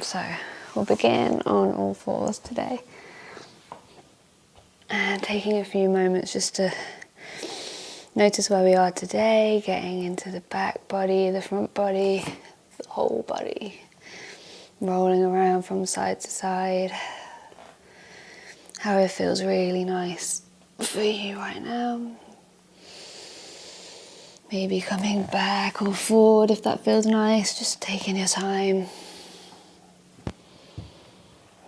So we'll begin on all fours today. And taking a few moments just to notice where we are today, getting into the back body, the front body, the whole body, rolling around from side to side. How it feels really nice for you right now. Maybe coming back or forward if that feels nice, just taking your time.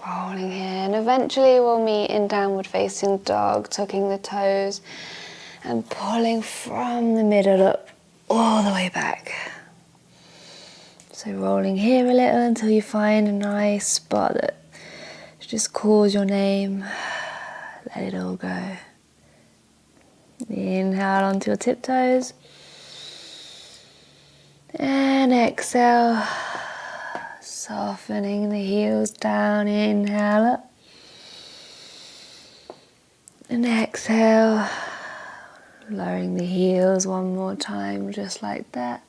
Rolling here, and eventually we'll meet in downward facing dog, tucking the toes and pulling from the middle up all the way back. So rolling here a little until you find a nice spot that just calls your name. Let it all go. Inhale onto your tiptoes. And exhale, softening the heels down. Inhale up. And exhale, lowering the heels one more time, just like that.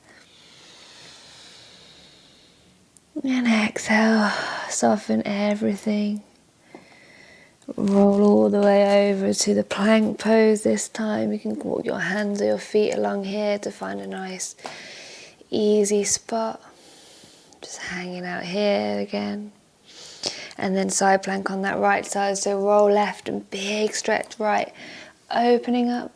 And exhale, soften everything. Roll all the way over to the plank pose this time. You can walk your hands or your feet along here to find a nice, easy spot. Just hanging out here again. And then side plank on that right side. So roll left and big stretch right, opening up.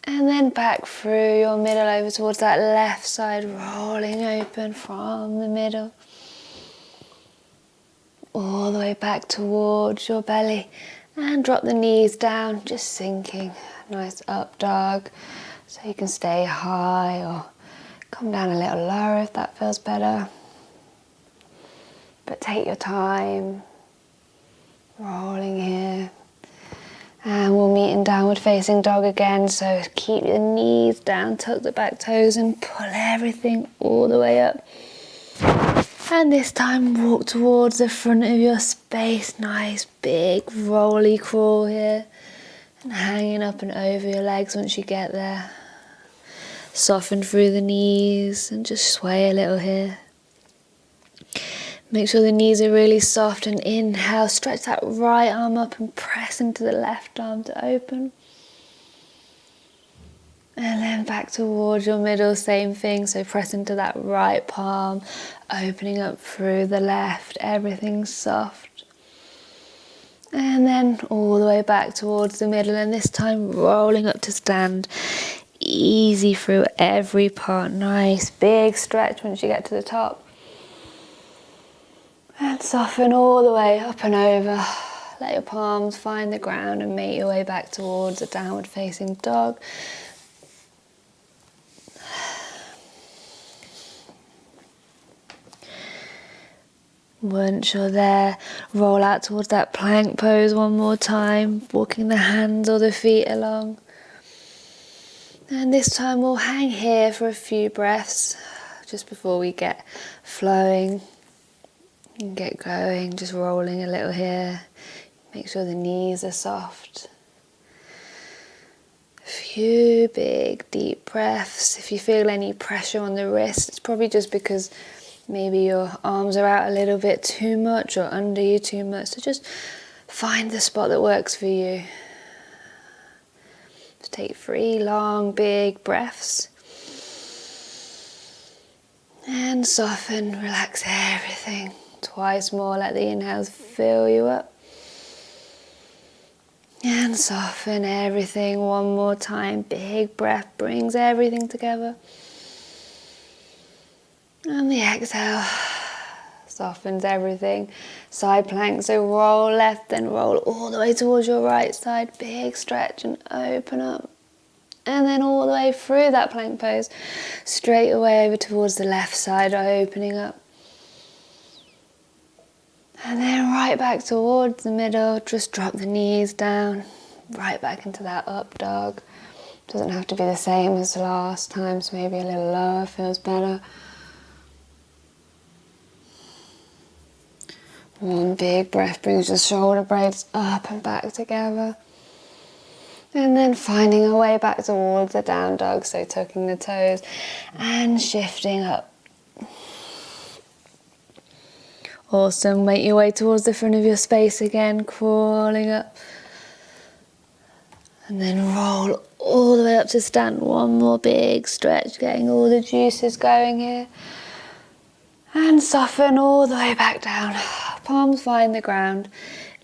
And then back through your middle over towards that left side, rolling open from the middle. All the way back towards your belly. And drop the knees down, just sinking. Nice up dog. So you can stay high or come down a little lower if that feels better. But take your time. Rolling here. And we'll meet in downward facing dog again, so keep your knees down, tuck the back toes and pull everything all the way up. And this time walk towards the front of your space, nice big rolly crawl here. And hanging up and over your legs once you get there. Soften through the knees and just sway a little here. Make sure the knees are really soft and inhale, stretch that right arm up and press into the left arm to open. And then back towards your middle, same thing, so press into that right palm, opening up through the left, everything's soft. And then all the way back towards the middle, and this time rolling up to stand, easy through every part, nice big stretch once you get to the top. And soften all the way up and over. Let your palms find the ground and make your way back towards a downward facing dog. Once you're there, roll out towards that plank pose one more time, walking the hands or the feet along. And this time we'll hang here for a few breaths, just before we get flowing and get going, just rolling a little here. Make sure the knees are soft. A few big deep breaths. If you feel any pressure on the wrist, it's probably just because maybe your arms are out a little bit too much or under you too much. So just find the spot that works for you. Just take 3 long, big breaths. And soften, relax everything. Twice more, let the inhales fill you up. And soften everything one more time. Big breath brings everything together. And the exhale softens everything. Side plank, so roll left, then roll all the way towards your right side. Big stretch and open up. And then all the way through that plank pose, straight away over towards the left side, opening up. And then right back towards the middle, just drop the knees down, right back into that up dog. Doesn't have to be the same as the last time, so maybe a little lower feels better. One big breath brings the shoulder blades up and back together. And then finding a way back towards the down dog, so tucking the toes and shifting up. Awesome. Make your way towards the front of your space again, crawling up. And then roll all the way up to stand. One more big stretch, getting all the juices going here. And soften all the way back down. Palms find the ground.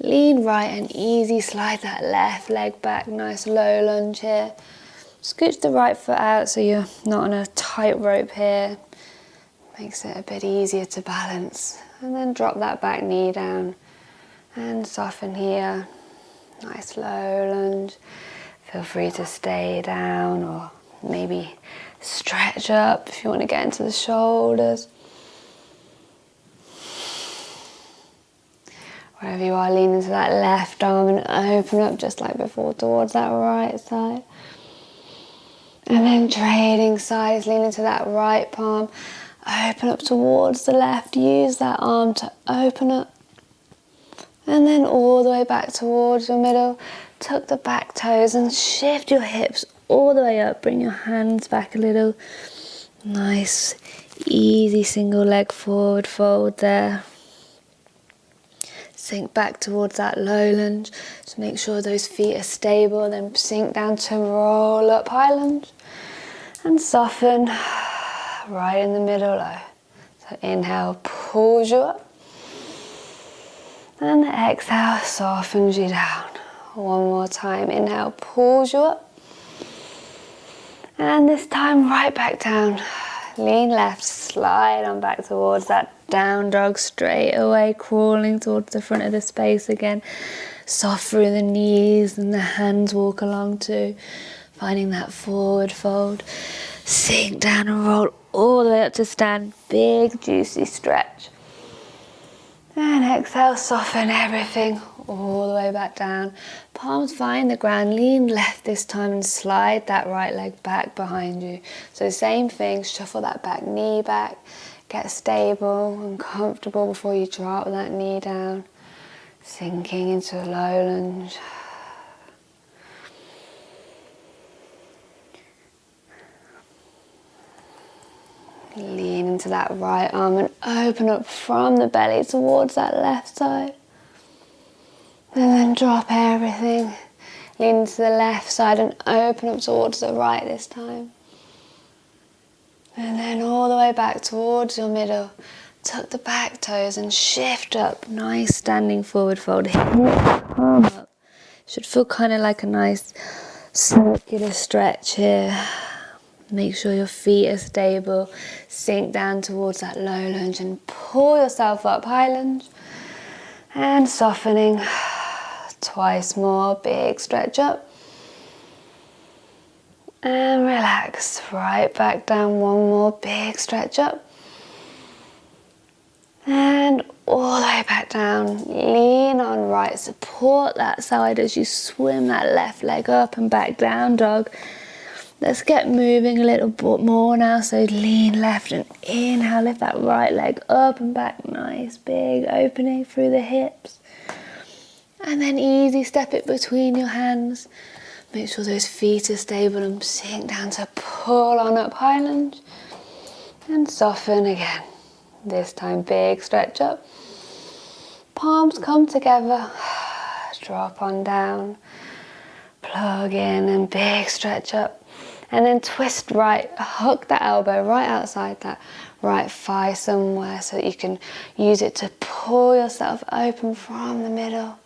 Lean right and easy slide that left leg back. Nice low lunge here. Scooch the right foot out so you're not on a tight rope here. Makes it a bit easier to balance. And then drop that back knee down. And soften here. Nice low lunge. Feel free to stay down or maybe stretch up if you want to get into the shoulders. Wherever you are, lean into that left arm and open up just like before towards that right side. And then trading sides, lean into that right palm, open up towards the left, use that arm to open up. And then all the way back towards your middle, tuck the back toes and shift your hips all the way up, bring your hands back a little. Nice, easy single leg forward fold there. Sink back towards that low lunge. Just make sure those feet are stable. Then sink down to roll up high lunge. And soften right in the middle low. So inhale, pulls you up. And exhale, softens you down. One more time. Inhale, pulls you up. And this time right back down. Lean left, slide on back towards that down dog straight away, crawling towards the front of the space again. Soft through the knees and the hands walk along too. Finding that forward fold. Sink down and roll all the way up to stand. Big juicy stretch. And exhale, soften everything all the way back down. Palms find the ground, lean left this time and slide that right leg back behind you. So same thing, shuffle that back knee back, get stable and comfortable before you drop that knee down. Sinking into a low lunge. Lean into that right arm and open up from the belly towards that left side. And then drop everything. Lean to the left side and open up towards the right this time. And then all the way back towards your middle. Tuck the back toes and shift up. Nice standing forward fold. Hip palm up. Should feel kind of like a nice circular stretch here. Make sure your feet are stable. Sink down towards that low lunge and pull yourself up, high lunge. And softening. Twice more, big stretch up. And relax, right back down, one more big stretch up. And all the way back down, lean on right, support that side as you swim that left leg up and back down dog. Let's get moving a little bit more now, so lean left and inhale, lift that right leg up and back, nice big opening through the hips. And then easy step it between your hands. Make sure those feet are stable and sink down to pull on up high lunge. And soften again. This time big stretch up. Palms come together. Drop on down. Plug in and big stretch up. And then twist right. Hook that elbow right outside that right thigh somewhere so that you can use it to pull yourself open from the middle.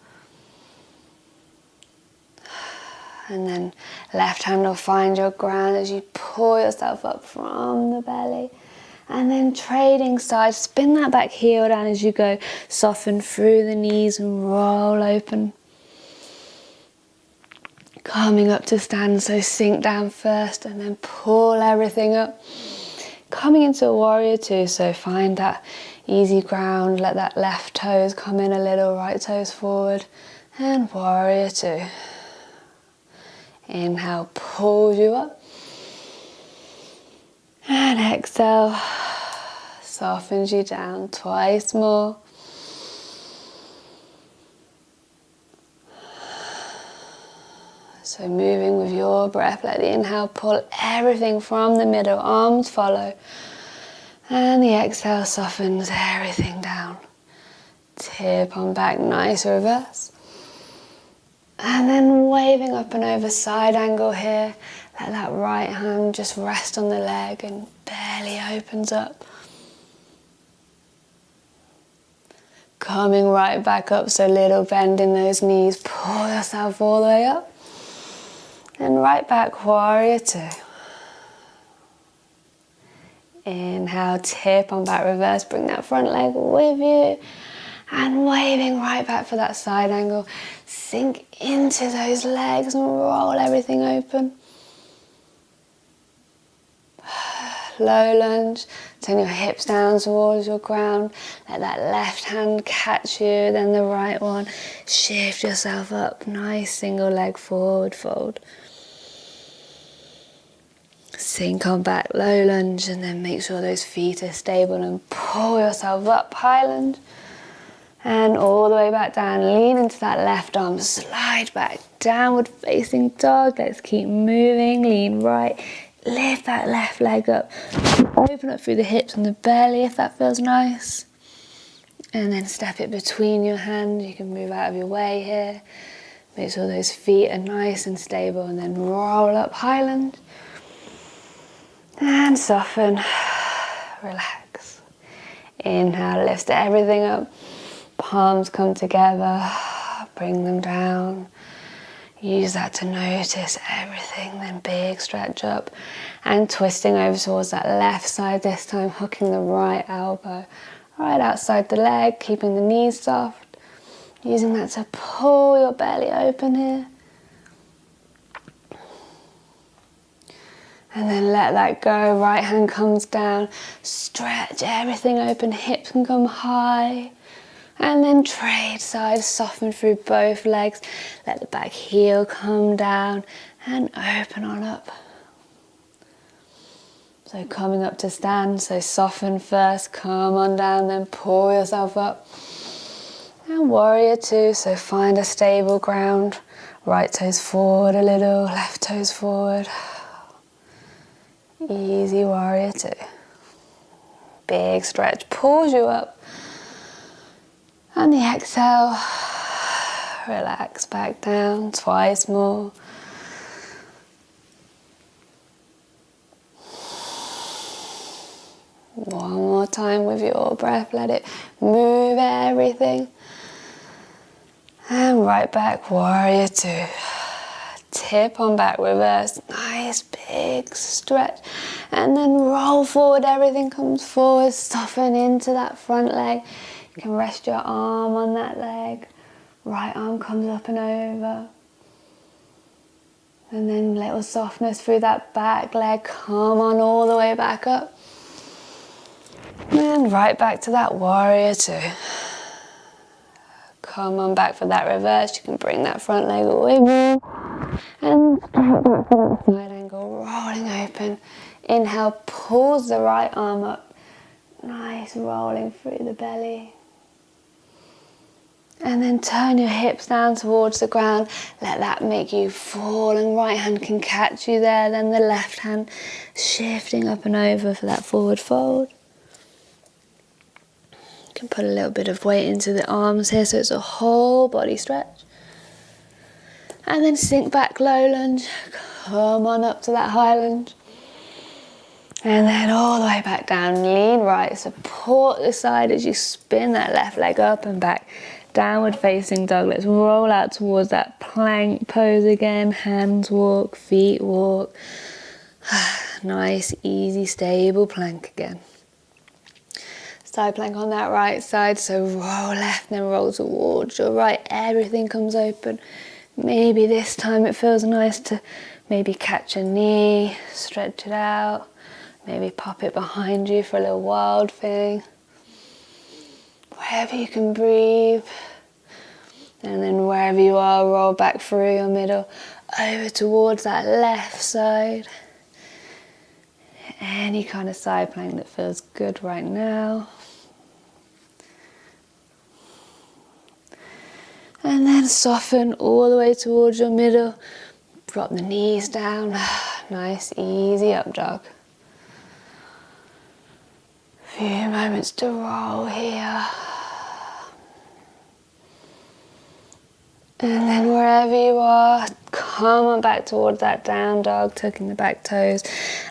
And then left hand will find your ground as you pull yourself up from the belly. And then trading sides, spin that back heel down as you go. Soften through the knees and roll open. Coming up to stand, so sink down first and then pull everything up. Coming into a warrior two, so find that easy ground. Let that left toes come in a little, right toes forward. And warrior two. Inhale, pulls you up. And exhale, softens you down twice more. So moving with your breath, let the inhale pull everything from the middle, arms follow. And the exhale softens everything down. tip on back, nice reverse. And then waving up and over, side angle here. Let that right hand just rest on the leg and belly opens up. Coming right back up, so little bend in those knees. Pull yourself all the way up. And right back, warrior two. Inhale, tip on back, reverse. Bring that front leg with you. And waving right back for that side angle. Sink into those legs and roll everything open. Low lunge. Turn your hips down towards your ground. Let that left hand catch you, then the right one. Shift yourself up. Nice single leg forward fold. Sink on back, low lunge, and then make sure those feet are stable and pull yourself up, high lunge. And all the way back down, lean into that left arm, slide back, downward facing dog. Let's keep moving, lean right, lift that left leg up, open up through the hips and the belly if that feels nice. And then step it between your hands, you can move out of your way here. Make sure those feet are nice and stable, and then roll up, high lunge. And soften, relax. Inhale, lift everything up. Palms come together, bring them down. Use that to notice everything, then big stretch up. And twisting over towards that left side this time, hooking the right elbow right outside the leg, keeping the knees soft. Using that to pull your belly open here. And then let that go, right hand comes down, stretch everything open, hips can come high. And then trade sides, soften through both legs. Let the back heel come down and open on up. So coming up to stand, so soften first, come on down, then pull yourself up. And warrior two, so find a stable ground. Right toes forward a little, left toes forward. Easy warrior two. Big stretch, pulls you up. And the exhale, relax back down, twice more. One more time with your breath, let it move everything. And right back, warrior two. Tip on back, reverse, nice big stretch. And then roll forward, everything comes forward, soften into that front leg. You can rest your arm on that leg. Right arm comes up and over. And then little softness through that back leg. Come on all the way back up. And right back to that warrior two. Come on back for that reverse. You can bring that front leg away more. And step back for that side angle, rolling open. Inhale, pulls the right arm up. Nice rolling through the belly. And then turn your hips down towards the ground. Let that make you fall, and right hand can catch you there. Then the left hand shifting up and over for that forward fold. You can put a little bit of weight into the arms here so it's a whole body stretch. And then sink back, low lunge. Come on up to that high lunge. And then all the way back down, lean right. Support the side as you spin that left leg up and back. Downward facing dog. Let's roll out towards that plank pose again. Hands walk, feet walk. Nice, easy, stable plank again. Side plank on that right side. So roll left, then roll towards your right. Everything comes open. Maybe this time it feels nice to maybe catch a knee, stretch it out. Maybe pop it behind you for a little wild thing. Wherever you can breathe. And then wherever you are, roll back through your middle, over towards that left side. Any kind of side plank that feels good right now. And then soften all the way towards your middle. Drop the knees down. Nice, easy up dog. Few moments to roll here. And then wherever you are, come on back towards that down dog, tucking the back toes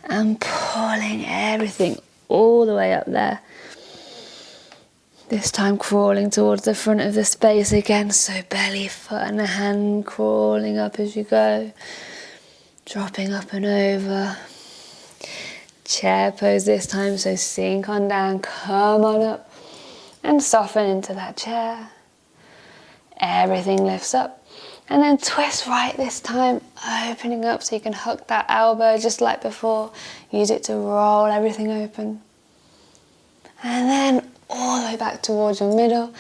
and pulling everything all the way up there. This time crawling towards the front of the space again, so belly, foot and a hand crawling up as you go. Dropping up and over. Chair pose this time, so sink on down, come on up and soften into that chair. Everything lifts up. And then twist right this time, opening up so you can hook that elbow just like before. Use it to roll everything open. And then all the way back towards your middle.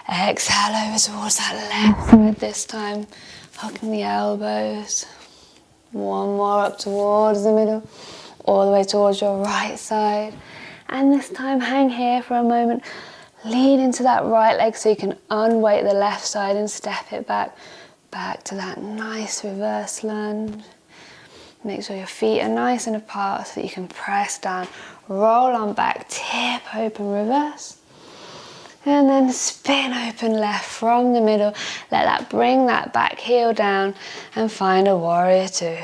Exhale over towards that left side this time, hooking the elbows. One more up towards the middle, all the way towards your right side. And this time hang here for a moment. Lean into that right leg so you can unweight the left side and step it back to that nice reverse lunge. Make sure your feet are nice and apart so that you can press down, roll on back, tip open reverse. And then spin open left from the middle. Let that bring that back heel down and find a warrior two.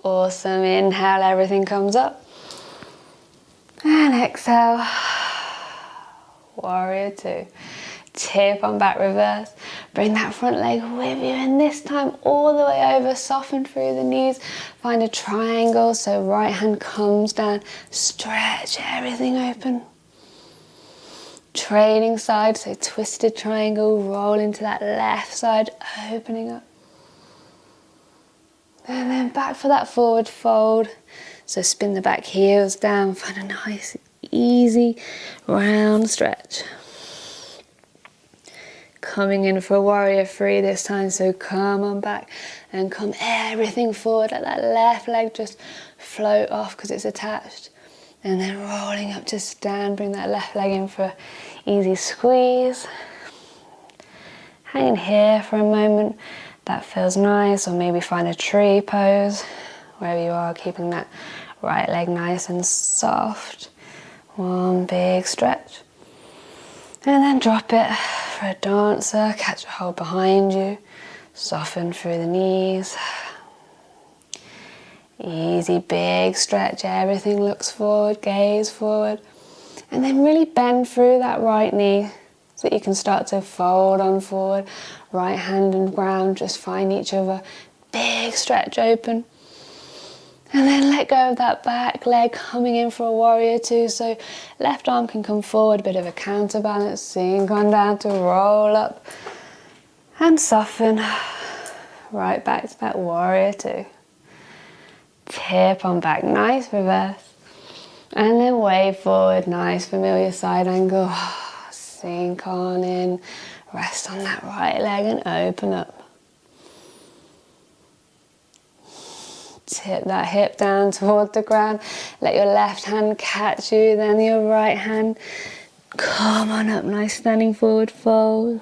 Awesome. Inhale, everything comes up. And exhale. Warrior two. Tip on back reverse. Bring that front leg with you, and this time all the way over, soften through the knees. Find a triangle, so right hand comes down. Stretch everything open. Trading side, so twisted triangle, roll into that left side, opening up. And then back for that forward fold. So spin the back heels down, find a nice, easy, round stretch. Coming in for a warrior three this time, so come on back and come everything forward. Let that left leg just float off because it's attached. And then rolling up to stand, bring that left leg in for easy squeeze. Hang here for a moment, that feels nice, or maybe find a tree pose, wherever you are, keeping that right leg nice and soft. One big stretch. And then drop it for a dancer, catch a hold behind you, soften through the knees. Easy big stretch, everything looks forward, gaze forward. And then really bend through that right knee so that you can start to fold on forward. Right hand and ground just find each other. Big stretch open. And then let go of that back leg, coming in for a warrior two. So left arm can come forward, bit of a counterbalance. Sink on down to roll up and soften. Right back to that warrior two. Tip on back, nice reverse. And then wave forward, nice familiar side angle. Sink on in, rest on that right leg and open up. Tip that hip down toward the ground. Let your left hand catch you, then your right hand. Come on up, nice standing forward fold.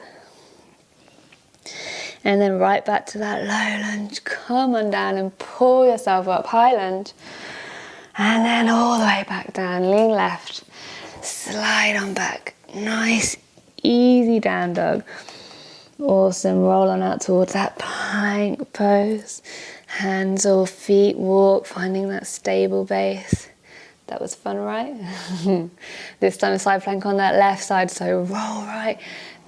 And then right back to that low lunge. Come on down and pull yourself up, high lunge. And then all the way back down, lean left. Slide on back, nice, easy down dog. Awesome, roll on out towards that plank pose. Hands or feet walk, finding that stable base. That was fun, right? This time side plank on that left side, so roll right,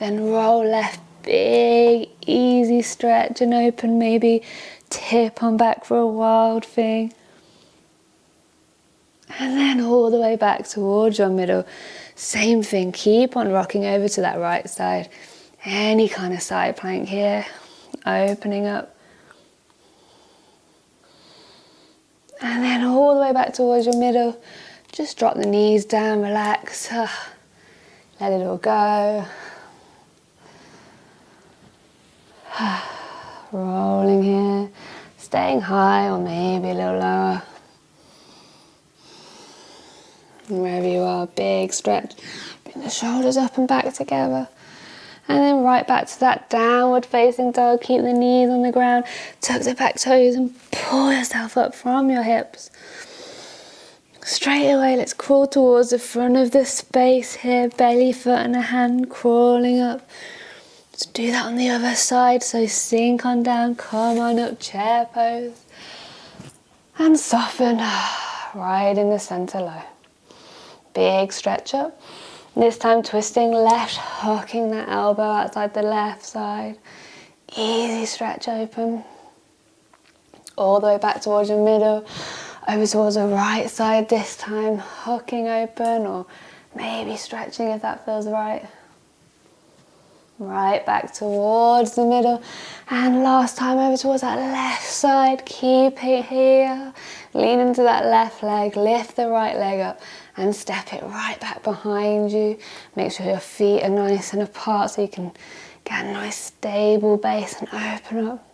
then roll left. Big, easy stretch and open, maybe tip on back for a wild thing. And then all the way back towards your middle. Same thing, keep on rocking over to that right side. Any kind of side plank here, opening up. And then all the way back towards your middle. Just drop the knees down, relax. Let it all go. Rolling here, staying high or maybe a little lower. Wherever you are, big stretch. Bring the shoulders up and back together. And then right back to that downward facing dog. Keep the knees on the ground. Tuck the back toes and pull yourself up from your hips. Straight away, let's crawl towards the front of the space here. Belly, foot and a hand crawling up. Let's do that on the other side. So sink on down, come on up, chair pose. And soften right in the center low. Big stretch up. This time twisting left, hooking that elbow outside the left side. Easy stretch open. All the way back towards your middle. Over towards the right side this time, hooking open or maybe stretching if that feels right. Right back towards the middle. And last time over towards that left side. Keep it here. Lean into that left leg. Lift the right leg up and step it right back behind you. Make sure your feet are nice and apart so you can get a nice stable base and open up.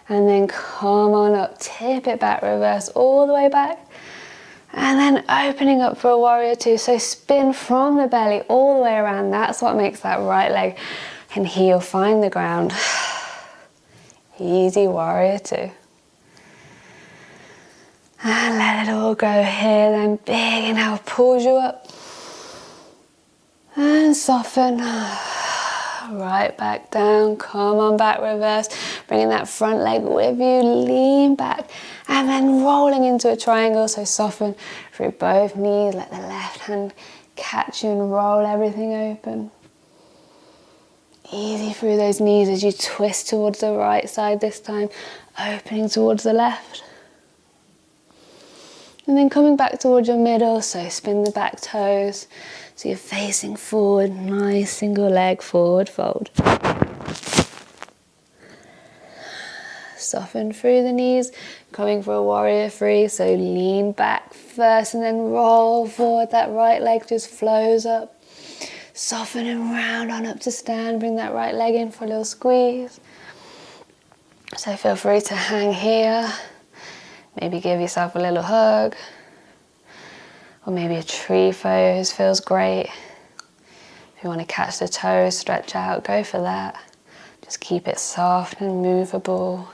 And then come on up. Tip it back, reverse all the way back. And then opening up for a warrior two. So spin from the belly all the way around. That's what makes that right leg and heel find the ground. Easy warrior two. And let it all go here. Then big inhale pulls you up. And soften. Right back down. Come on back, reverse. Bringing that front leg with you. Lean back. And then rolling into a triangle. So soften through both knees. Let the left hand catch you and roll everything open. Easy through those knees as you twist towards the right side this time. Opening towards the left. And then coming back towards your middle. So spin the back toes. So you're facing forward. Nice single leg forward fold. Soften through the knees, coming for a warrior three, so lean back first and then roll forward. That right leg just flows up. Soften and round on up to stand. Bring that right leg in for a little squeeze. So feel free to hang here. Maybe give yourself a little hug. Or maybe a tree pose feels great. If you want to catch the toes, stretch out, go for that. Just keep it soft and movable.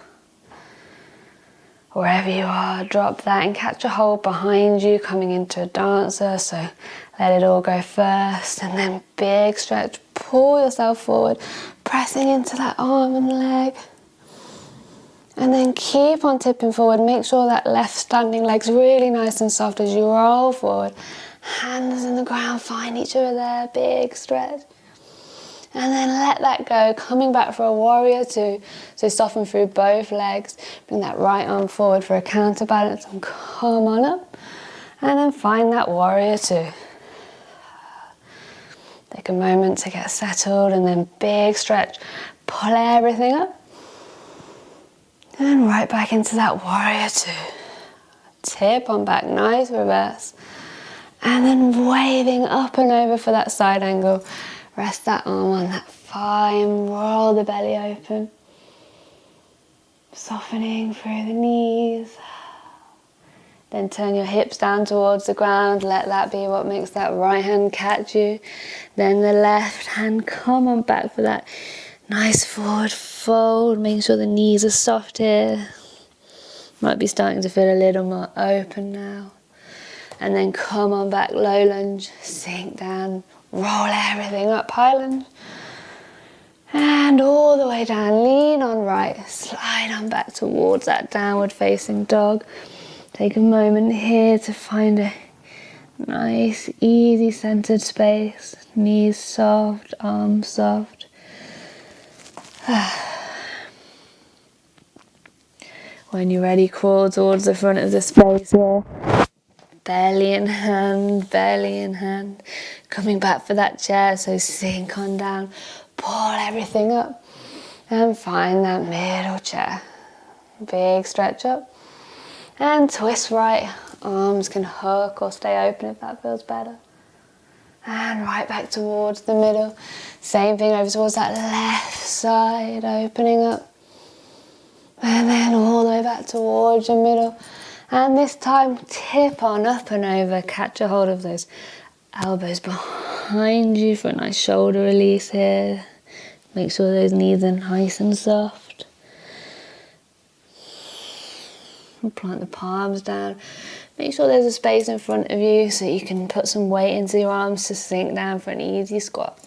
Wherever you are, drop that and catch a hold behind you, coming into a dancer. So let it all go first, and then big stretch, pull yourself forward, pressing into that arm and leg. And then keep on tipping forward. Make sure that left standing leg's really nice and soft as you roll forward. Hands in the ground, find each other there, big stretch. And then let that go, coming back for a warrior two. So soften through both legs. Bring that right arm forward for a counterbalance and come on up. And then find that warrior two. Take a moment to get settled and then big stretch. Pull everything up. And right back into that warrior two. Tip on back, nice reverse. And then waving up and over for that side angle. Rest that arm on that thigh and roll the belly open. Softening through the knees. Then turn your hips down towards the ground. Let that be what makes that right hand catch you. Then the left hand, come on back for that nice forward fold. Make sure the knees are soft here. Might be starting to feel a little more open now. And then come on back, low lunge, sink down. Roll everything up, high lunge. And all the way down, lean on right. Slide on back towards that downward facing dog. Take a moment here to find a nice, easy centered space. Knees soft, arms soft. When you're ready, crawl towards the front of the space here. Belly in hand, belly in hand. Coming back for that chair, so sink on down. Pull everything up and find that middle chair. Big stretch up and twist right. Arms can hook or stay open if that feels better. And right back towards the middle. Same thing over towards that left side, opening up. And then all the way back towards your middle. And this time, tip on up and over. Catch a hold of those elbows behind you for a nice shoulder release here. Make sure those knees are nice and soft. And plant the palms down. Make sure there's a space in front of you so you can put some weight into your arms to sink down for an easy squat.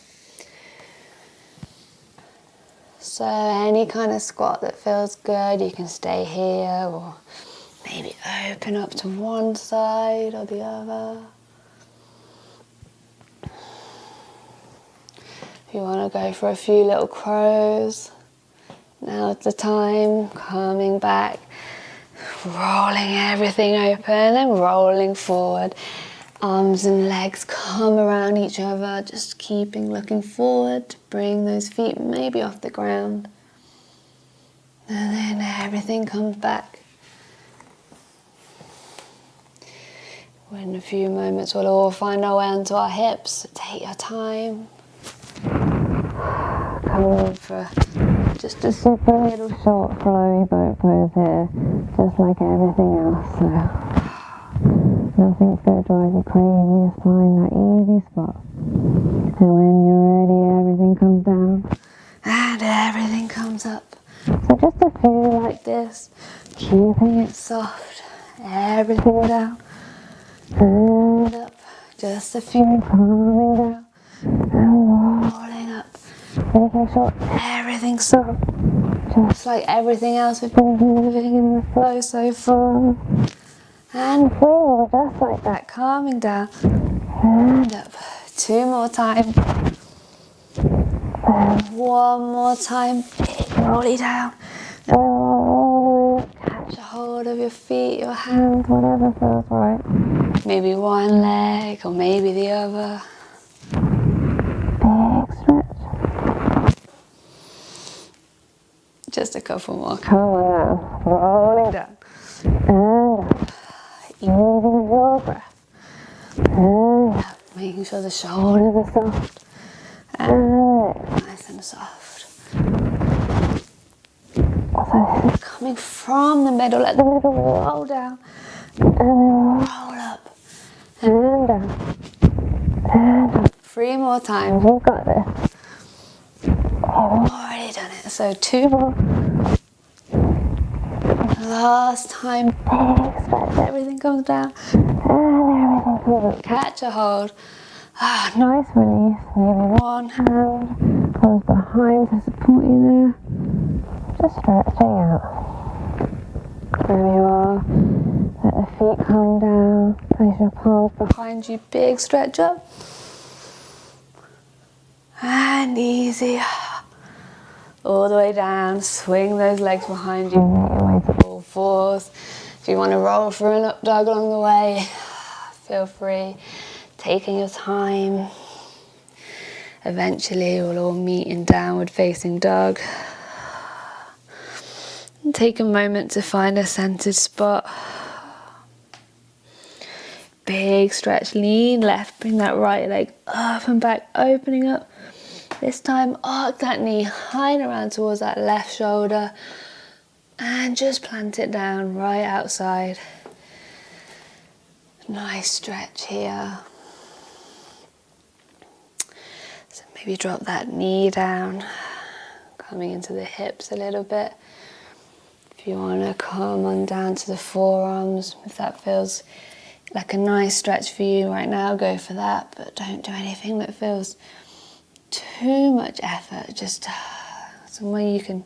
So any kind of squat that feels good, you can stay here or maybe open up to one side or the other. If you want to go for a few little crows, now's the time. Coming back, rolling everything open and rolling forward. Arms and legs come around each other, just keeping looking forward to bring those feet maybe off the ground. And then everything comes back. In a few moments we'll all find our way onto our hips. So take your time. Coming in for just a super little short flowy boat pose here, just like everything else. So nothing's going to drive you crazy. Just find that easy spot. And when you're ready, everything comes down and everything comes up. So just a few like this, keeping it soft. Everything down and up. Just a few, calming down and rolling up. Making sure everything's soft, just like everything else we've been moving in the flow so far. And breathe just like that, calming down and up. 2 more times. And 1 more time. Big rolly down. And roll up. Catch a hold of your feet, your hands, whatever feels right. Maybe one leg or maybe the other. Big stretch. Just a couple more. Come on down. Rolling down. And up. Easing your breath. And up. Making sure the shoulders are soft. And nice and soft. So coming from the middle, let the middle roll down. And then roll up. And down. And up. 3 more times. You've got this. I've already done it. So 2 more. Last time. Big stretch. Everything comes down. And everything comes up. Catch a hold. Nice release. Maybe one hand goes behind to support you there. Just stretching out. There you are. Let the feet come down. Place your palms behind you. Big stretch up. And easy. All the way down. Swing those legs behind you. Make your way to all fours. If you want to roll for an up dog along the way, feel free. Taking your time. Eventually we'll all meet in downward facing dog. And take a moment to find a centered spot. Big stretch, lean left, bring that right leg up and back, opening up. This time arc that knee high and around towards that left shoulder and just plant it down right outside. Nice stretch here. So maybe drop that knee down, coming into the hips a little bit. If you want to come on down to the forearms, if that feels like a nice stretch for you right now, go for that, but don't do anything that feels too much effort. Just somewhere you can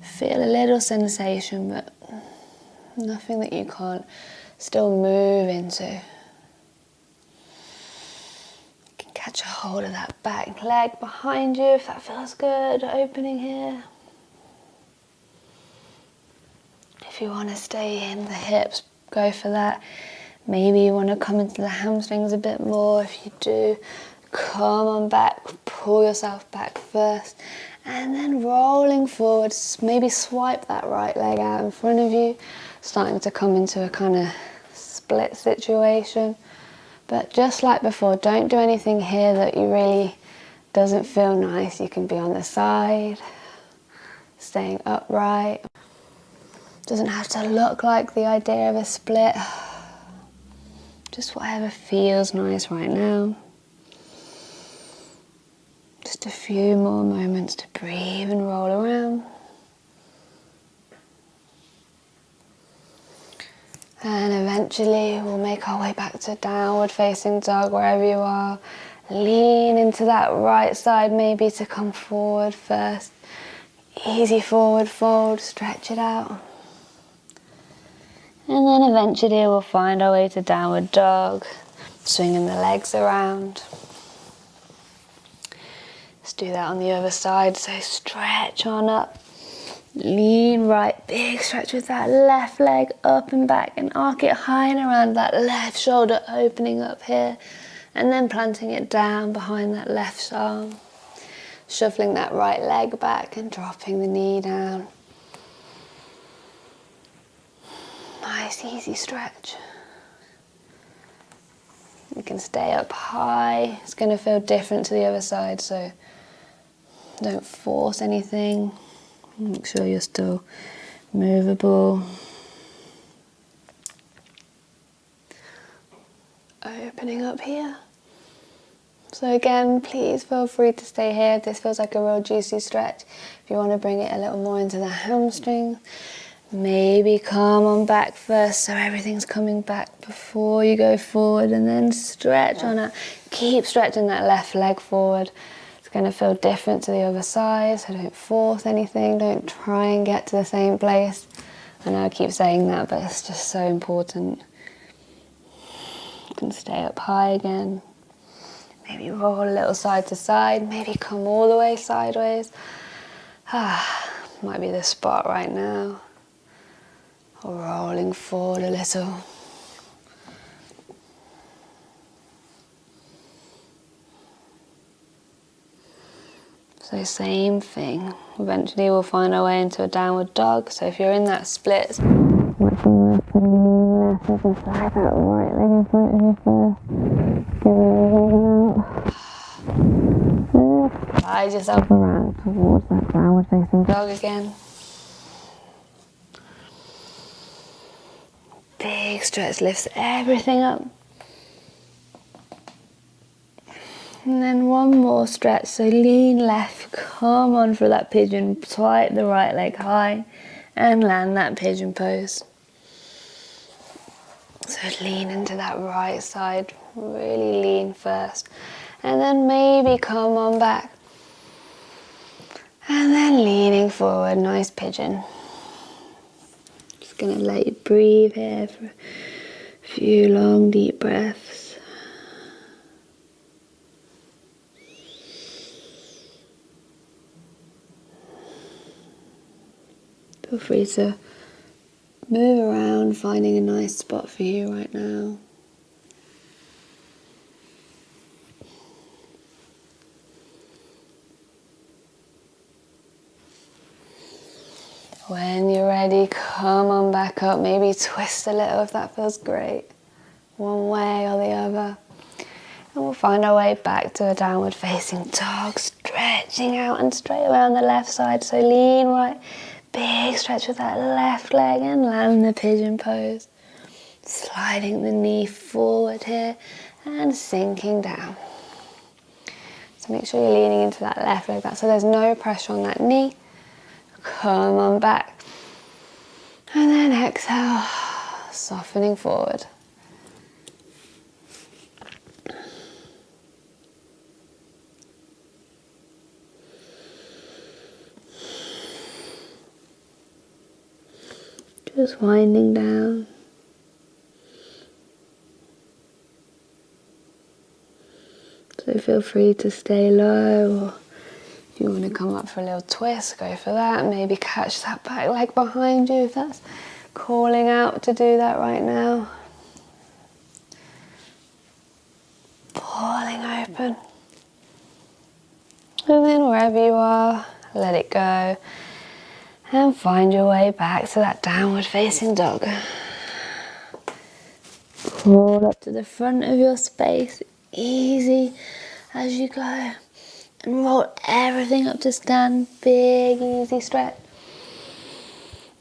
feel a little sensation, but nothing that you can't still move into. You can catch a hold of that back leg behind you if that feels good, opening here. If you want to stay in the hips, go for that. Maybe you want to come into the hamstrings a bit more. If you do, come on back, pull yourself back first, and then rolling forward, maybe swipe that right leg out in front of you, starting to come into a kind of split situation. But just like before, don't do anything here that you really doesn't feel nice. You can be on the side, staying upright. Doesn't have to look like the idea of a split. Just whatever feels nice right now. Just a few more moments to breathe and roll around. And eventually we'll make our way back to downward facing dog wherever you are. Lean into that right side maybe to come forward first. Easy forward fold, stretch it out. And then eventually we'll find our way to downward dog, swinging the legs around. Let's do that on the other side, so stretch on up. Lean right, big stretch with that left leg up and back, and arc it high and around that left shoulder, opening up here, and then planting it down behind that left arm. Shuffling that right leg back and dropping the knee down. Nice easy stretch. You can stay up high. It's going to feel different to the other side, so don't force anything. Make sure you're still movable. Opening up here. So again, please feel free to stay here if this feels like a real juicy stretch. If you want to bring it a little more into the hamstring, maybe come on back first so everything's coming back before you go forward, and then stretch on out. Keep stretching that left leg forward. It's going to feel different to the other side, so don't force anything. Don't try and get to the same place. I know I keep saying that, but it's just so important. You can stay up high again. Maybe roll a little side to side. Maybe come all the way sideways. Might be the spot right now. Or rolling forward a little. So same thing. Eventually we'll find our way into a downward dog. So if you're in that split, left leg inside that right leg in front of you first. Give it a roll out. Slide yourself around towards that downward facing dog again. Big stretch lifts everything up. And then one more stretch, so lean left, come on for that pigeon, swipe the right leg high and land that pigeon pose. So lean into that right side, really lean first, and then maybe come on back. And then leaning forward, nice pigeon. Just gonna let you breathe here for a few long deep breaths. Feel free to move around, finding a nice spot for you right now. When you're ready, come on back up. Maybe twist a little if that feels great. One way or the other. And we'll find our way back to a downward facing dog, stretching out and straight away on the left side. So lean right. Big stretch with that left leg and land the pigeon pose. Sliding the knee forward here and sinking down. So make sure you're leaning into that left leg back so there's no pressure on that knee. Come on back. And then exhale, softening forward. Just winding down. So feel free to stay low, or if you want to come up for a little twist, go for that. Maybe catch that back leg behind you if that's calling out to do that right now. Pulling open. And then wherever you are, let it go. And find your way back to that downward facing dog. Crawl up to the front of your space, easy as you go. And roll everything up to stand, big easy stretch.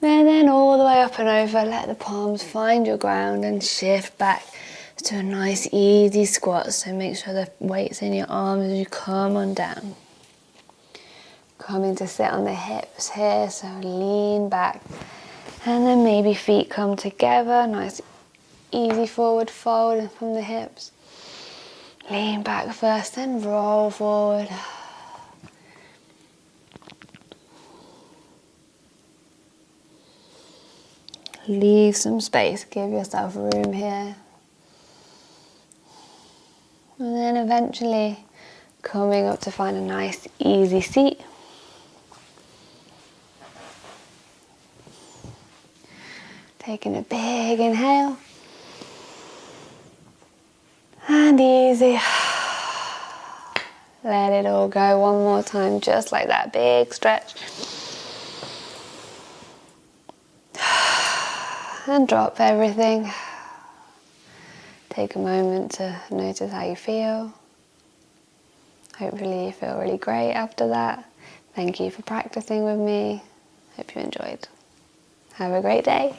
And then all the way up and over, let the palms find your ground and shift back to a nice easy squat. So make sure the weight's in your arms as you come on down. Coming to sit on the hips here, so lean back. And then maybe feet come together, nice easy forward fold from the hips. Lean back first, then roll forward. leave some space, give yourself room here. And then eventually coming up to find a nice easy seat. Taking a big inhale. And easy. Let it all go one more time, just like that, big stretch. And drop everything. Take a moment to notice how you feel. Hopefully you feel really great after that. Thank you for practicing with me. Hope you enjoyed. Have a great day.